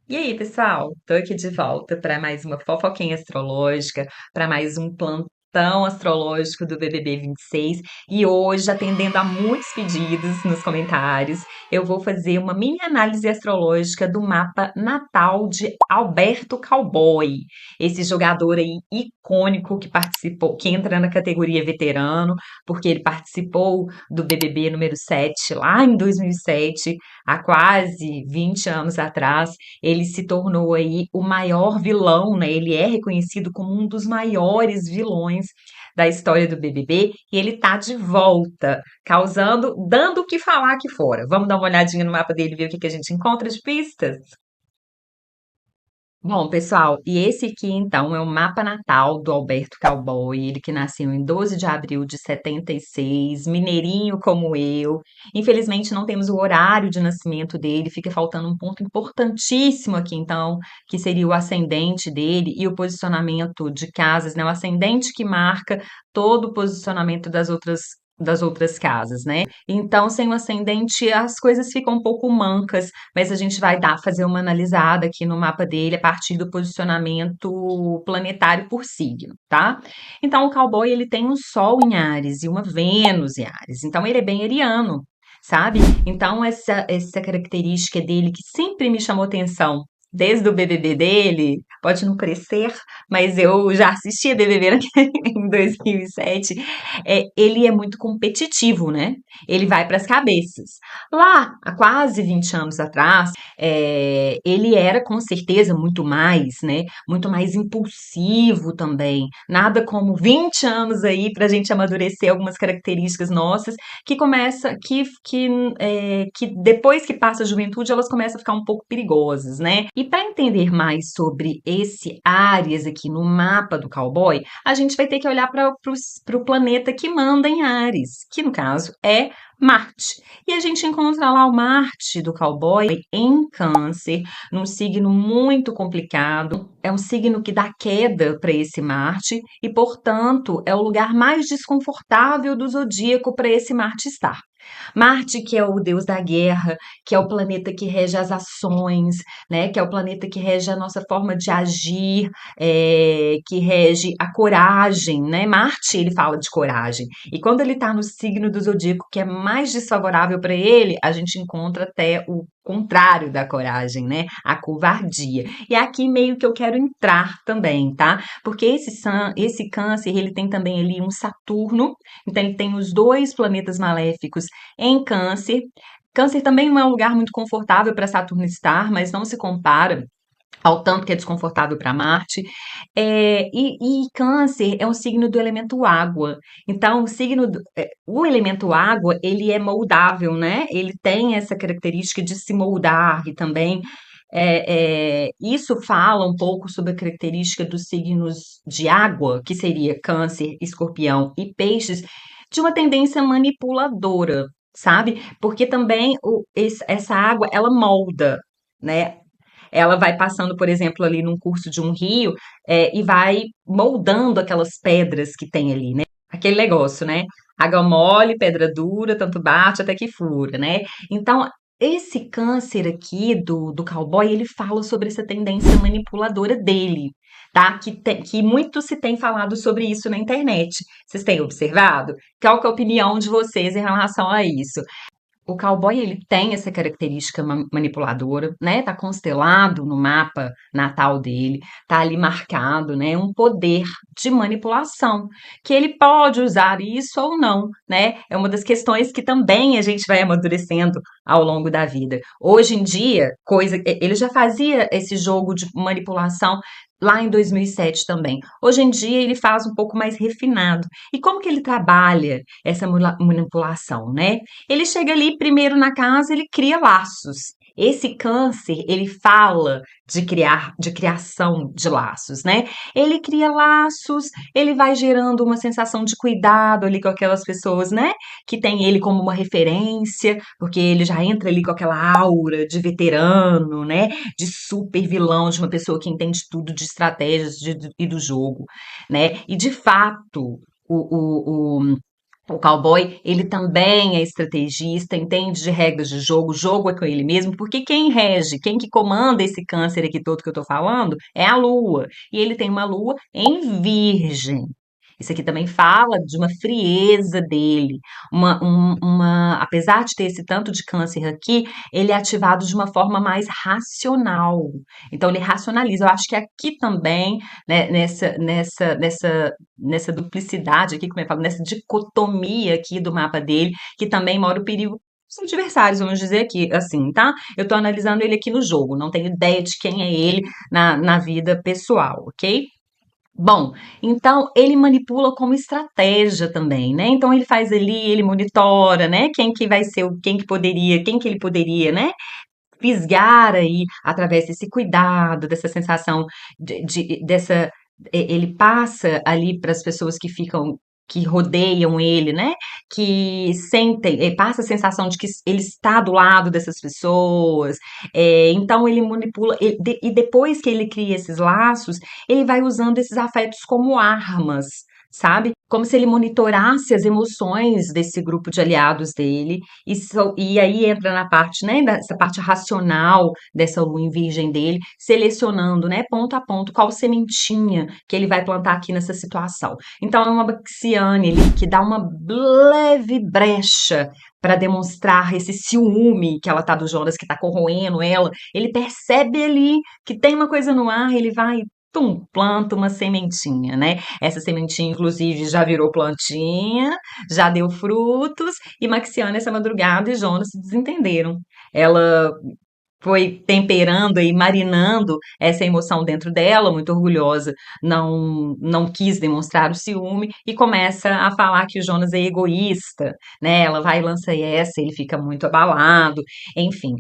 E aí, pessoal? Tô aqui de volta para mais uma fofoquinha astrológica, para mais um plantão astrológico do BBB 26. E hoje, atendendo a muitos pedidos nos comentários, eu vou fazer uma mini análise astrológica do mapa natal de Alberto Cowboy, esse jogador aí icônico que participou, que entra na categoria veterano, porque ele participou do BBB número 7 lá em 2007, há quase 20 anos atrás. Ele se tornou aí o maior vilão, né? Ele é reconhecido como um dos maiores vilões da história do BBB e ele tá de volta, causando, dando o que falar aqui fora. Vamos dar uma olhadinha no mapa dele e ver o que que a gente encontra de pistas? Bom, pessoal, e esse aqui então é o mapa natal do Alberto Cowboy, ele que nasceu em 12 de abril de 76, mineirinho como eu. Infelizmente não temos o horário de nascimento dele, fica faltando um ponto importantíssimo aqui então, que seria o ascendente dele e o posicionamento de casas, né? O ascendente que marca todo o posicionamento das outras casas, né? Então, sem o ascendente, as coisas ficam um pouco mancas, mas a gente vai fazer uma analisada aqui no mapa dele a partir do posicionamento planetário por signo, tá? Então, o cowboy ele tem um Sol em Áries e uma Vênus em Áries, então ele é bem ariano, sabe? Então, essa característica dele que sempre me chamou atenção. Desde o BBB dele, pode não parecer, mas eu já assisti a BBB em 2007. Ele é muito competitivo, né? Ele vai para as cabeças. Lá, há quase 20 anos atrás, ele era com certeza muito mais, né? Muito mais impulsivo também. Nada como 20 anos aí para a gente amadurecer algumas características nossas que começa, que depois que passa a juventude, elas começam a ficar um pouco perigosas, né? E para entender mais sobre esse Áries aqui no mapa do cowboy, a gente vai ter que olhar para o planeta que manda em Áries, que no caso é Marte. E a gente encontra lá o Marte do cowboy em Câncer, num signo muito complicado. É um signo que dá queda para esse Marte e, portanto, é o lugar mais desconfortável do zodíaco para esse Marte estar. Marte, que é o deus da guerra, que é o planeta que rege as ações, né? Que é o planeta que rege a nossa forma de agir, que rege a coragem, né? Marte, ele fala de coragem. E quando ele está no signo do zodíaco que é mais desfavorável para ele, a gente encontra até o contrário da coragem, né? A covardia. E é aqui meio que eu quero entrar também, tá? Porque esse câncer, ele tem também ali um Saturno, então ele tem os dois planetas maléficos em câncer. Câncer também não é um lugar muito confortável para Saturno estar, mas não se compara ao tanto que é desconfortável para Marte. E Câncer é um signo do elemento água. Então, o elemento água, ele é moldável, né? Ele tem essa característica de se moldar e também isso fala um pouco sobre a característica dos signos de água, que seria Câncer, Escorpião e Peixes, de uma tendência manipuladora, sabe? Porque também essa água, ela molda, né? Ela vai passando, por exemplo, ali num curso de um rio, e vai moldando aquelas pedras que tem ali, né? Aquele negócio, né? Água mole, pedra dura, tanto bate até que fura, né? Então, esse câncer aqui do cowboy, ele fala sobre essa tendência manipuladora dele, tá? Que muito se tem falado sobre isso na internet. Vocês têm observado? Qual que é a opinião de vocês em relação a isso? O cowboy ele tem essa característica manipuladora, né? Tá constelado no mapa natal dele, tá ali marcado, né? Um poder de manipulação, que ele pode usar isso ou não, né? É uma das questões que também a gente vai amadurecendo ao longo da vida. Hoje em dia, ele já fazia esse jogo de manipulação lá em 2007 também. Hoje em dia ele faz um pouco mais refinado. E como que ele trabalha essa manipulação, né? Ele chega ali primeiro na casa, ele cria laços. Esse câncer, ele fala de criação de laços, né? Ele cria laços, ele vai gerando uma sensação de cuidado ali com aquelas pessoas, né? Que tem ele como uma referência, porque ele já entra ali com aquela aura de veterano, né? De super vilão, de uma pessoa que entende tudo de estratégias e do jogo, né? E de fato, o O cowboy, ele também é estrategista, entende de regras de jogo, o jogo é com ele mesmo, porque quem rege, quem que comanda esse câncer aqui todo que eu tô falando é a lua. E ele tem uma lua em virgem. Isso aqui também fala de uma frieza dele, apesar de ter esse tanto de câncer aqui, ele é ativado de uma forma mais racional. Então ele racionaliza. Eu acho que aqui também, né, nessa duplicidade aqui, como eu falo, nessa dicotomia aqui do mapa dele, que também mora o perigo. São adversários, vamos dizer aqui, assim, tá? Eu tô analisando ele aqui no jogo, não tenho ideia de quem é ele na vida pessoal, ok? Bom, então ele manipula como estratégia também, né? Então ele faz ali, ele monitora, né? Quem que vai ser, quem que ele poderia, né? Fisgar aí através desse cuidado, dessa sensação dessa ele passa ali para as pessoas que ficam que rodeiam ele, né? Que sentem, passa a sensação de que ele está do lado dessas pessoas. Então ele manipula e depois que ele cria esses laços, ele vai usando esses afetos como armas, sabe? Como se ele monitorasse as emoções desse grupo de aliados dele e aí entra na parte, né, dessa parte racional dessa lua em virgem dele, selecionando, né, ponto a ponto, qual sementinha que ele vai plantar aqui nessa situação. Então, é uma Baxiane ali que dá uma leve brecha para demonstrar esse ciúme que ela tá do Jonas, que tá corroendo ela. Ele percebe ali que tem uma coisa no ar, ele vai. Tum, planta uma sementinha, né? Essa sementinha, inclusive, já virou plantinha, já deu frutos, e Maxiana, essa madrugada, e Jonas se desentenderam. Ela foi temperando e marinando essa emoção dentro dela, muito orgulhosa, não quis demonstrar o ciúme e começa a falar que o Jonas é egoísta, né? Ela vai e lança essa, ele fica muito abalado, enfim.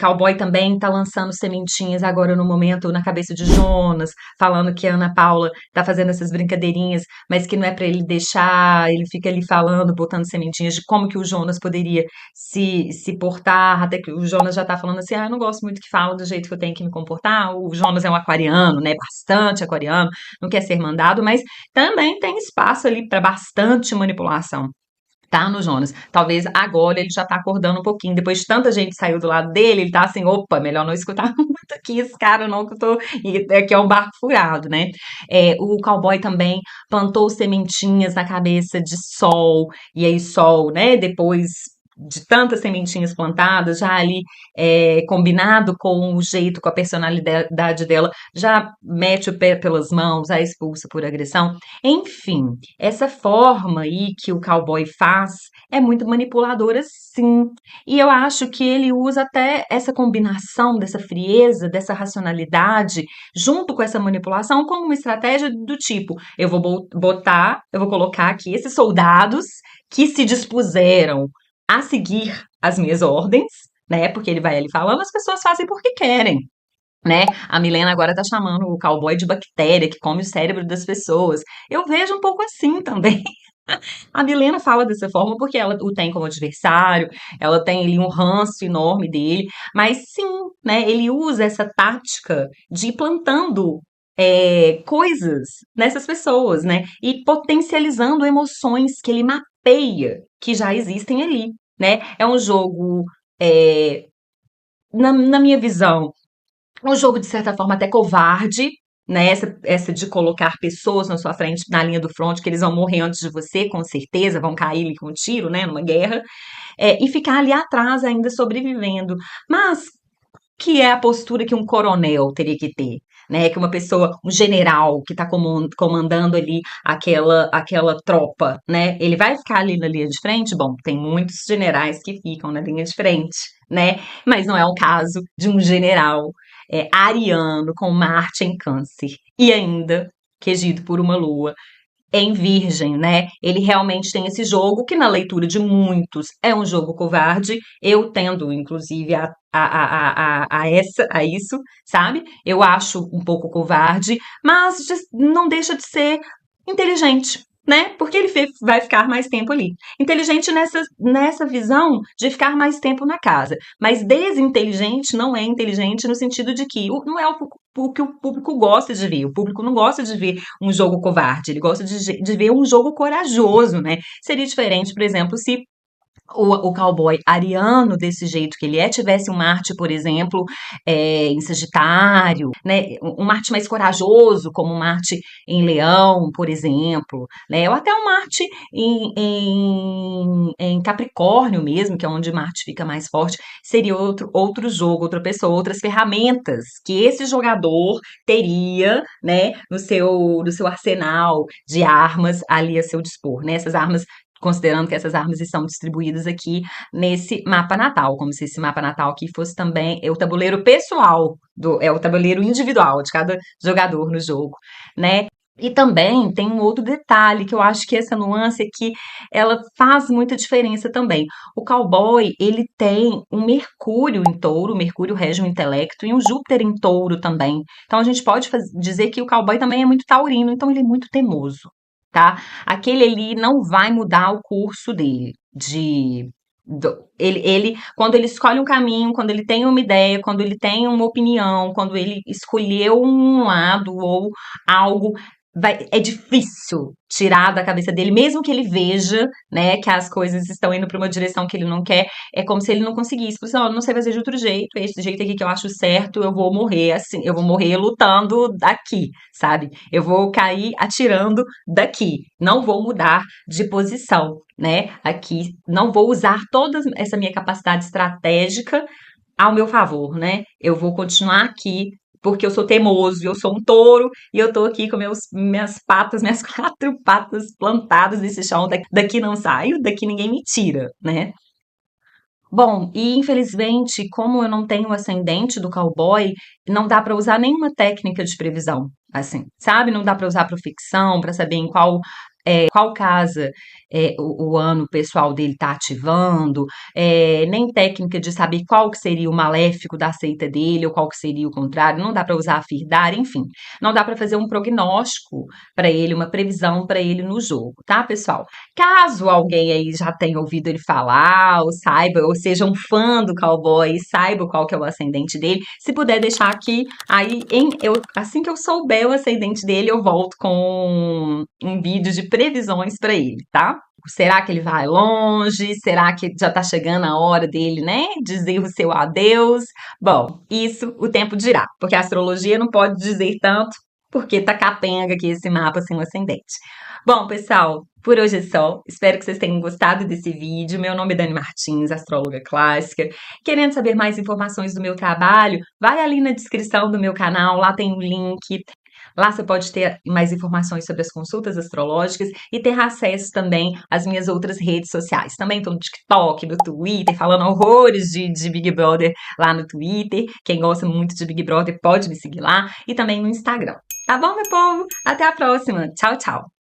Cowboy também está lançando sementinhas agora no momento na cabeça de Jonas, falando que a Ana Paula está fazendo essas brincadeirinhas, mas que não é para ele deixar, ele fica ali falando, botando sementinhas de como que o Jonas poderia se portar, até que o Jonas já tá falando assim, eu não gosto muito que fala do jeito que eu tenho que me comportar, o Jonas é um aquariano, né, bastante aquariano, não quer ser mandado, mas também tem espaço ali para bastante manipulação. Tá no Jonas. Talvez agora ele já tá acordando um pouquinho. Depois de tanta gente saiu do lado dele, ele tá assim, opa, melhor não escutar muito aqui esse cara não, que eu tô. E aqui é um barco furado, né? O cowboy também plantou sementinhas na cabeça de Sol, e aí Sol, né? Depois de tantas sementinhas plantadas, já ali combinado com o jeito, com a personalidade dela, já mete o pé pelas mãos, a expulsa por agressão. Enfim, essa forma aí que o cowboy faz é muito manipuladora, sim. E eu acho que ele usa até essa combinação dessa frieza, dessa racionalidade, junto com essa manipulação, como uma estratégia do tipo: eu vou botar, eu vou colocar aqui esses soldados que se dispuseram a seguir as minhas ordens, né? Porque ele vai ali falando, as pessoas fazem porque querem. Né? A Milena agora tá chamando o cowboy de bactéria que come o cérebro das pessoas. Eu vejo um pouco assim também. A Milena fala dessa forma porque ela o tem como adversário, ela tem ali um ranço enorme dele, mas sim, né? Ele usa essa tática de ir plantando coisas nessas pessoas, né? E potencializando emoções que ele mapeia que já existem ali, né? É um jogo, é, na minha visão, um jogo, de certa forma, até covarde, né? Essa de colocar pessoas na sua frente, na linha do front, que eles vão morrer antes de você, com certeza, vão cair ali com um tiro, né? Numa guerra, e ficar ali atrás ainda sobrevivendo. Mas que é a postura que um coronel teria que ter, né? Que uma pessoa, um general que está comandando ali aquela tropa, né? Ele vai ficar ali na linha de frente? Bom, tem muitos generais que ficam na linha de frente, né? Mas não é o caso de um general ariano com Marte em Câncer e ainda regido por uma lua em Virgem, né? Ele realmente tem esse jogo que, na leitura de muitos, é um jogo covarde. Eu tendo, inclusive, a isso, sabe? Eu acho um pouco covarde, mas não deixa de ser inteligente. né? Porque ele vai ficar mais tempo ali. Inteligente nessa visão de ficar mais tempo na casa. Mas desinteligente não é inteligente no sentido de que não é o que o público gosta de ver. O público não gosta de ver um jogo covarde, ele gosta de ver um jogo corajoso, né? Seria diferente, por exemplo, se o cowboy ariano desse jeito que ele é, tivesse um Marte, por exemplo, em Sagitário, né? Um Marte mais corajoso, como um Marte em Leão, por exemplo, né? Ou até um Marte em Capricórnio mesmo, que é onde Marte fica mais forte, seria outro jogo, outra pessoa, outras ferramentas que esse jogador teria, né, no seu arsenal de armas ali a seu dispor, né? Essas armas considerando que essas armas estão distribuídas aqui nesse mapa natal, como se esse mapa natal aqui fosse também o tabuleiro pessoal, o tabuleiro individual de cada jogador no jogo, né? E também tem um outro detalhe que eu acho que essa nuance aqui, ela faz muita diferença também. O cowboy, ele tem um Mercúrio em touro, Mercúrio rege o intelecto, e um Júpiter em touro também. Então a gente pode dizer que o cowboy também é muito taurino, então ele é muito teimoso, tá? Aquele ali não vai mudar o curso dele. Quando ele escolhe um caminho, quando ele tem uma ideia, quando ele tem uma opinião, quando ele escolheu um lado ou algo, é difícil tirar da cabeça dele, mesmo que ele veja, né, que as coisas estão indo para uma direção que ele não quer, é como se ele não conseguisse. Por isso, não, não sei fazer de outro jeito, esse jeito aqui que eu acho certo, eu vou morrer assim, eu vou morrer lutando daqui, sabe? Eu vou cair atirando daqui, não vou mudar de posição, né? Aqui, não vou usar toda essa minha capacidade estratégica ao meu favor, né? Eu vou continuar aqui porque eu sou teimoso, eu sou um touro e eu tô aqui com minhas patas, minhas quatro patas plantadas nesse chão. Daqui não saio, daqui ninguém me tira, né? Bom, e infelizmente, como eu não tenho o ascendente do cowboy, não dá para usar nenhuma técnica de previsão, assim, sabe? Não dá para usar profecção para saber em qual casa o ano pessoal dele está ativando, nem técnica de saber qual que seria o maléfico da seita dele ou qual que seria o contrário, não dá para usar a firdar, enfim, não dá para fazer um prognóstico para ele, uma previsão para ele no jogo, tá, pessoal? Caso alguém aí já tenha ouvido ele falar, ou saiba, ou seja um fã do cowboy e saiba qual que é o ascendente dele, se puder deixar aqui, aí assim que eu souber o ascendente dele, eu volto com um vídeo de previsões para ele, tá? Será que ele vai longe? Será que já tá chegando a hora dele, né? Dizer o seu adeus? Bom, isso o tempo dirá, porque a astrologia não pode dizer tanto, porque tá capenga aqui esse mapa sem o ascendente. Bom, pessoal, por hoje é só. Espero que vocês tenham gostado desse vídeo. Meu nome é Dani Martins, astróloga clássica. Querendo saber mais informações do meu trabalho, vai ali na descrição do meu canal, lá tem um link. Lá você pode ter mais informações sobre as consultas astrológicas e ter acesso também às minhas outras redes sociais. Também estou no TikTok, no Twitter, falando horrores de Big Brother lá no Twitter. Quem gosta muito de Big Brother pode me seguir lá e também no Instagram. Tá bom, meu povo? Até a próxima. Tchau, tchau.